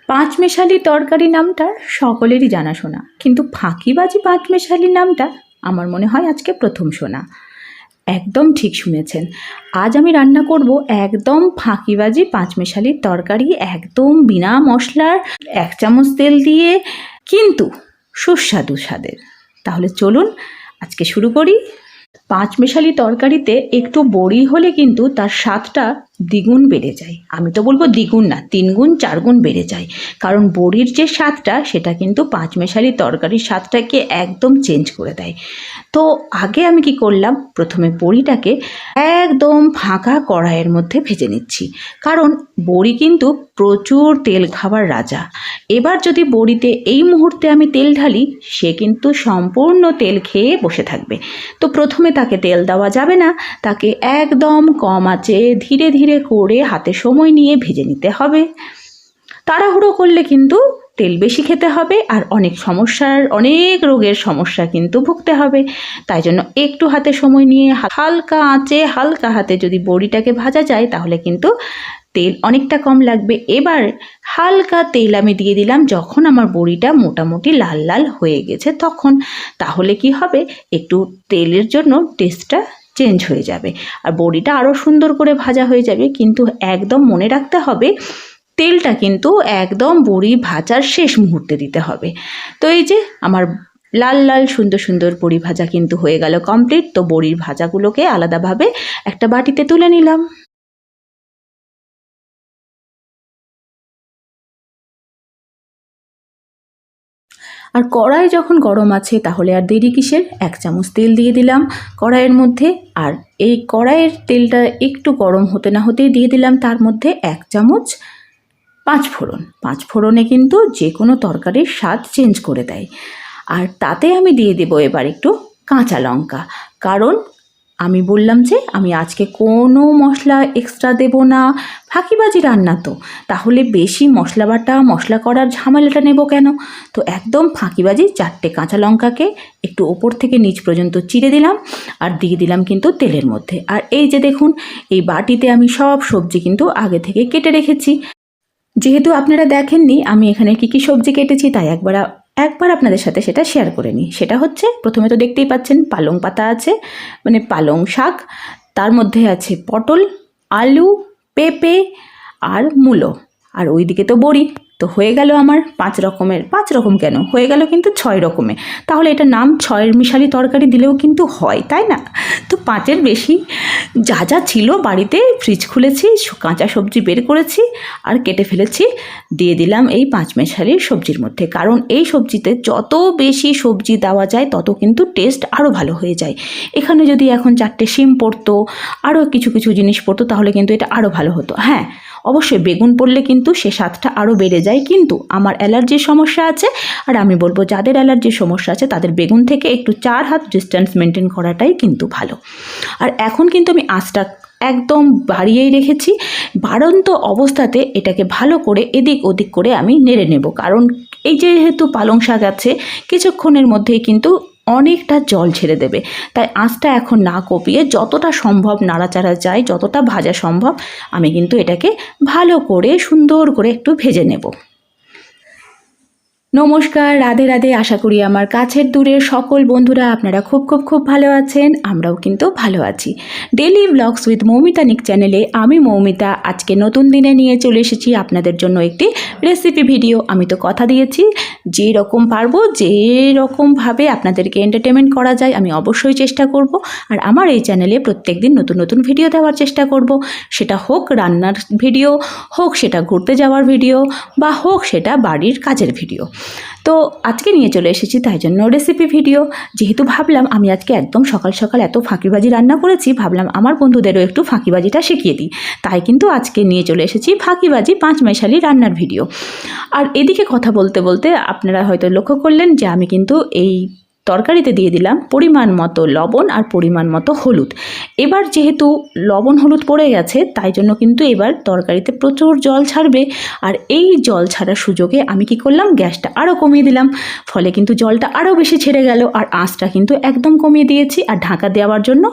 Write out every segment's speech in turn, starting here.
পাঁচমেশালি তরকারি নামটা সকলেরই জানাশোনা, কিন্তু ফাঁকিবাজি পাঁচমেশালি নামটা আমার মনে হয় আজকে প্রথম শোনা। একদম ঠিক শুনেছেন, আজ আমি রান্না করব একদম ফাঁকিবাজি পাঁচমেশালির তরকারি, একদম বিনা মশলার, 1 চামচ তেল দিয়ে, কিন্তু সুস্বাদু স্বাদের। তাহলে চলুন আজকে শুরু করি। পাঁচমেশালি তরকারিতে একটু বড়ি হলে কিন্তু তার স্বাদটা দ্বিগুণ বেড়ে যায়। আমি তো বলবো দ্বিগুণ না, 3 গুণ 4 গুণ বেড়ে যায়, কারণ বড়ির যে স্বাদটা সেটা কিন্তু পাঁচমেশালি তরকারির স্বাদটাকে একদম চেঞ্জ করে দেয়। তো আগে আমি কি করলাম, প্রথমে বড়িটাকে একদম ফাঁকা কড়াইয়ের মধ্যে ভেজে নিচ্ছি, কারণ বড়ি কিন্তু প্রচুর তেল খাবার রাজা। এবার যদি বড়িতে এই মুহূর্তে আমি তেল ঢালি, সে কিন্তু সম্পূর্ণ তেল খেয়ে বসে থাকবে। তো প্রথমে তাকে তেল দেওয়া যাবে না, তাকে একদম কম আঁচে ধীরে ধীরে করে হাতে সময় নিয়ে ভেজে নিতে হবে। তাড়াহুড়ো করলে কিন্তু তেল বেশি খেতে হবে আর অনেক রোগের সমস্যা কিন্তু ভুগতে হবে। তাই জন্য একটু হাতে সময় নিয়ে হালকা আঁচে হালকা হাতে যদি বড়িটাকে ভাজা যায়, তাহলে কিন্তু তেল অনেকটা কম লাগবে। এবার হালকা তেল আমি দিয়ে দিলাম যখন আমার বড়িটা মোটামুটি লাল লাল হয়ে গেছে তখন। তাহলে কি হবে, একটু তেলের জন্য টেস্টটা চেঞ্জ হয়ে যাবে আর বড়িটা আরও সুন্দর করে ভাজা হয়ে যাবে। কিন্তু একদম মনে রাখতে হবে, তেলটা কিন্তু একদম বড়ি ভাজার শেষ মুহূর্তে দিতে হবে। তো এই যে আমার লাল লাল সুন্দর সুন্দর বড়ি ভাজা কিন্তু হয়ে গেল কমপ্লিট। তো বড়ির ভাজাগুলোকে আলাদাভাবে একটা বাটিতে তুলে নিলাম। আর কড়াই যখন গরম আছে তাহলে আর দেরি কিসের, 1 চামচ তেল দিয়ে দিলাম কড়াইয়ের মধ্যে। আর এই কড়াইয়ের তেলটা একটু গরম হতে না হতেই দিয়ে দিলাম তার মধ্যে 1 চামচ পাঁচফোড়ন। পাঁচফোড়নে কিন্তু যে কোনো তরকারির স্বাদ চেঞ্জ করে দেয়। আর তাতে আমি দিয়ে দেব এবার একটু কাঁচা লঙ্কা, কারণ আমি বললাম যে আমি আজকে কোনো মশলা এক্সট্রা দেব না, ফাঁকিবাজি রান্না তো, তাহলে বেশি মশলা বাটা মশলা করার ঝামেলাটা নেব কেন। তো একদম ফাঁকিবাজি 4টে কাঁচা লঙ্কাকে একটু ওপর থেকে নিচ পর্যন্ত চিড়ে দিলাম আর দিয়ে দিলাম কিন্তু তেলের মধ্যে। আর এই যে দেখুন, এই বাটিতে আমি সব সবজি কিন্তু আগে থেকে কেটে রেখেছি। যেহেতু আপনারা দেখেননি আমি এখানে কী সবজি কেটেছি, তাই একবার আপনাদের সাথে সেটা শেয়ার করে নিই। সেটা হচ্ছে, প্রথমে তো দেখতেই পাচ্ছেন পালং পাতা আছে, মানে পালং শাক, তার মধ্যে আছে পটল, আলু, পেঁপে আর মূলো, আর ওইদিকে তো বড়ি। তো হয়ে গেল আমার 5 রকম কেন, হয়ে গেল কিন্তু 6 রকমের। তাহলে এটা নাম 6 মিশালি তরকারি দিলেও কিন্তু হয়, তাই না? তো 5-এর বেশি যা যা ছিল বাড়িতে, ফ্রিজ খুলেছি, কাঁচা সবজি বের করেছি আর কেটে ফেলেছি, দিয়ে দিলাম এই পাঁচমেশালির সবজির মধ্যে। কারণ এই সবজিতে যত বেশি সবজি দেওয়া যায় তত কিন্তু টেস্ট আরও ভালো হয়ে যায়। এখানে যদি এখন 4টে শিম পড়তো, আরও কিছু কিছু জিনিস পড়তো, তাহলে কিন্তু এটা আরও ভালো হতো। হ্যাঁ, অবশ্যই বেগুন পড়লে কিন্তু সে স্বাদটা আরও বেড়ে যায়, কিন্তু আমার অ্যালার্জির সমস্যা আছে, আর আমি বলবো যাদের অ্যালার্জির সমস্যা আছে তাদের বেগুন থেকে একটু 4 হাত ডিস্টেন্স মেনটেন করাটাই কিন্তু ভালো। আর এখন কিন্তু আমি আঁচটা একদম বাড়িয়েই রেখেছি। বাড়ন্ত অবস্থাতে এটাকে ভালো করে এদিক ওদিক করে আমি নেড়ে নেব, কারণ এই যেহেতু পালং শাক আছে, কিছুক্ষণের মধ্যেই কিন্তু অনেকটা জল ছেড়ে দেবে। তাই আঁচটা এখন না কমিয়ে যতটা সম্ভব নাড়াচাড়া যায়, যতটা ভাজা সম্ভব আমি কিন্তু এটাকে ভালো করে সুন্দর করে একটু ভেজে নেব। নমস্কার, রাধে রাধে। আশা করি আমার কাছের দূরের সকল বন্ধুরা আপনারা খুব খুব খুব ভালো আছেন, আমরাও কিন্তু ভালো আছি। ডেলি ব্লগস উইথ মৌমিতা নিক চ্যানেলে আমি মৌমিতা আজকে নতুন দিনে নিয়ে চলে এসেছি আপনাদের জন্য একটি রেসিপি ভিডিও। আমি তো কথা দিয়েছি যে রকম পারবো, যে রকমভাবে আপনাদেরকে এন্টারটেনমেন্ট করা যায় আমি অবশ্যই চেষ্টা করব। আর আমার এই চ্যানেলে প্রত্যেক দিন নতুন নতুন ভিডিও দেওয়ার চেষ্টা করব, সেটা হোক রান্নার ভিডিও, হোক সেটা ঘুরতে যাওয়ার ভিডিও, বা হোক সেটা বাড়ির কাজের ভিডিও। তো আজকে নিয়ে চলে এসেছি তাই জন্য রেসিপি ভিডিও। যেহেতু ভাবলাম আমি আজকে একদম সকাল সকাল এত ফাঁকিবাজি রান্না করেছি, ভাবলাম আমার বন্ধুদেরও একটু ফাঁকিবাজিটা শিখিয়ে দিই, তাই কিন্তু আজকে নিয়ে চলে এসেছি ফাঁকিবাজি পাঁচমেশালি রান্নার ভিডিও। আর এদিকে কথা বলতে বলতে আপনারা হয়তো লক্ষ্য করলেন যে আমি কিন্তু এই তরকারিতে দিয়ে দিলাম পরিমাণ মতো লবণ আর পরিমাণ মতো হলুদ। এবার যেহেতু লবণ হলুদ পড়ে গেছে, তাই জন্য কিন্তু এবার তরকারিতে প্রচুর জল ছাড়বে। আর এই জল ছাড়ার সুযোগে আমি কি করলাম, গ্যাসটা আরও কমিয়ে দিলাম, ফলে কিন্তু জলটা আরও বেশি ছেড়ে গেল। আর আঁচটা কিন্তু একদম কমিয়ে দিয়েছি, আর ঢাকা দেওয়ার জন্য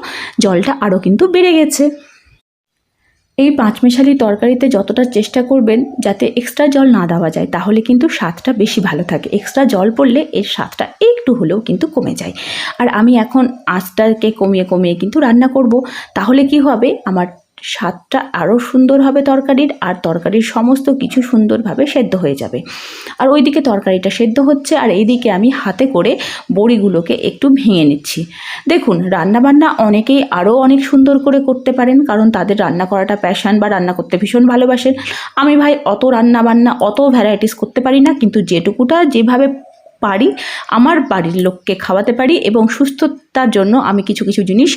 জলটা আরও কিন্তু বেড়ে গেছে। এই পাঁচমেশালি তরকারিতে যতটা চেষ্টা করবেন যাতে এক্সট্রা জল না দেওয়া যায়, তাহলে কিন্তু স্বাদটা বেশি ভালো থাকে। এক্সট্রা জল পড়লে এর স্বাদটা একটু হলেও কিন্তু কমে যায়। আর আমি এখন আঁচটাকে কমিয়ে কমিয়ে কিন্তু রান্না করব, তাহলে কি হবে, আমার স্বাদটা আরও সুন্দর হবে তরকারির, আর তরকারির সমস্ত কিছু সুন্দরভাবে সেদ্ধ হয়ে যাবে। আর ওইদিকে তরকারিটা সেদ্ধ হচ্ছে, আর এইদিকে আমি হাতে করে বড়িগুলোকে একটু ভেঙে নিচ্ছি। দেখুন, রান্নাবান্না অনেকেই আরও অনেক সুন্দর করে করতে পারেন, কারণ তাদের রান্না করাটা প্যাশন বা রান্না করতে ভীষণ ভালোবাসেন। আমি ভাই অত রান্নাবান্না অত ভ্যারাইটিস করতে পারি না, কিন্তু যেটুকুটা যেভাবে পারি আমার বাড়ির লোককে খাওয়াতে পারি, এবং সুস্থতার জন্য আমি কিছু কিছু জিনিস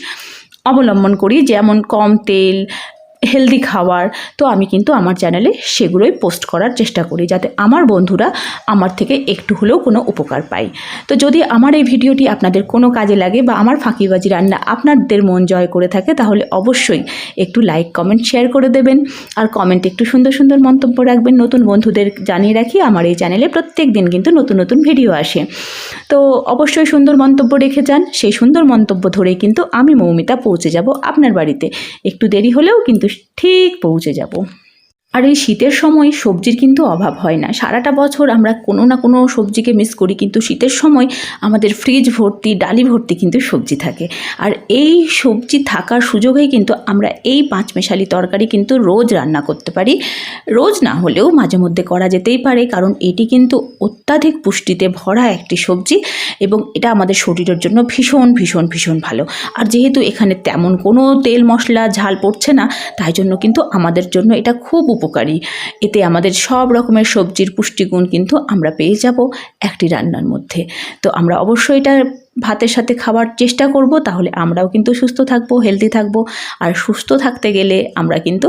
অবলম্বন করি, যেমন কম তেল, হেলদি খাবার। তো আমি কিন্তু আমার চ্যানেলে সেগুলোই পোস্ট করার চেষ্টা করি, যাতে আমার বন্ধুরা আমার থেকে একটু হলেও কোনো উপকার পায়। তো যদি আমার এই ভিডিওটি আপনাদের কোনো কাজে লাগে বা আমার ফাঁকিবাজি রান্না আপনাদের মন জয় করে থাকে, তাহলে অবশ্যই একটু লাইক, কমেন্ট, শেয়ার করে দেবেন। আর কমেন্টে একটু সুন্দর সুন্দর মন্তব্য রাখবেন। নতুন বন্ধুদের জানিয়ে রাখি, আমার এই চ্যানেলে প্রত্যেক দিন কিন্তু নতুন নতুন ভিডিও আসে। তো অবশ্যই সুন্দর মন্তব্য রেখে যান। সেই সুন্দর মন্তব্য ধরেই কিন্তু আমি মৌমিতা পৌঁছে যাব আপনার বাড়িতে। একটু দেরি হলেও কিন্তু ঠিক পৌঁছে যাব। আর এই শীতের সময় সবজির কিন্তু অভাব হয় না। সারাটা বছর আমরা কোনো না কোনো সবজিকে মিস করি, কিন্তু শীতের সময় আমাদের ফ্রিজ ভর্তি, ডালি ভর্তি কিন্তু সবজি থাকে। আর এই সবজি থাকার সুযোগেই কিন্তু আমরা এই পাঁচমেশালি তরকারি কিন্তু রোজ রান্না করতে পারি। রোজ না হলেও মাঝে মধ্যে করা যেতেই পারে, কারণ এটি কিন্তু অত্যাধিক পুষ্টিতে ভরা একটি সবজি, এবং এটা আমাদের শরীরের জন্য ভীষণ ভীষণ ভীষণ ভালো। আর যেহেতু এখানে তেমন কোনো তেল মশলা ঝাল পড়ছে না, তাই জন্য কিন্তু আমাদের জন্য এটা খুব উপকারী। এতে আমাদের সব রকমের সবজির পুষ্টিগুণ কিন্তু আমরা পেয়ে যাব একটি রান্নার মধ্যে। তো আমরা অবশ্যই এটা ভাতের সাথে খাওয়ার চেষ্টা করব, তাহলে আমরাও কিন্তু সুস্থ থাকবো, হেলদি থাকবো। আর সুস্থ থাকতে গেলে আমরা কিন্তু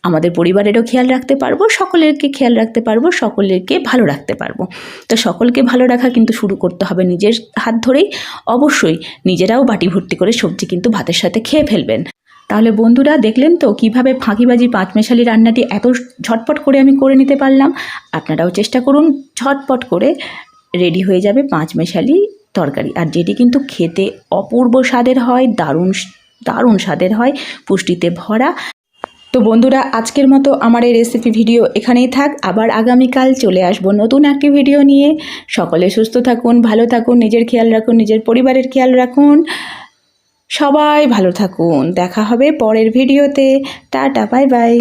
আমাদের পরিবারেরও খেয়াল রাখতে পারবো, সকলেরকে খেয়াল রাখতে পারবো, সকলেরকে ভালো রাখতে পারবো। তো সকলকে ভালো রাখা কিন্তু শুরু করতে হবে নিজের হাত ধরেই। অবশ্যই নিজেরাও বাটি ভর্তি করে সবজি কিন্তু ভাতের সাথে খেয়ে ফেলবেন। তাহলে বন্ধুরা, দেখলেন তো কীভাবে ফাঁকিবাজি পাঁচমেশালি রান্নাটি এত ঝটপট করে আমি করে নিতে পারলাম। আপনারাও চেষ্টা করুন, ঝটপট করে রেডি হয়ে যাবে পাঁচমেশালি তরকারি, আর যেটি কিন্তু খেতে অপূর্ব স্বাদের হয়, দারুণ দারুণ স্বাদের হয়, পুষ্টিতে ভরা। তো বন্ধুরা, আজকের মতো আমার এই রেসিপি ভিডিও এখানেই থাক। আবার আগামীকাল চলে আসবো নতুন একটি ভিডিও নিয়ে। সকলে সুস্থ থাকুন, ভালো থাকুন, নিজের খেয়াল রাখুন, নিজের পরিবারের খেয়াল রাখুন, সবাই ভালো থাকুন। দেখা হবে পরের ভিডিওতে। Tata, bye bye.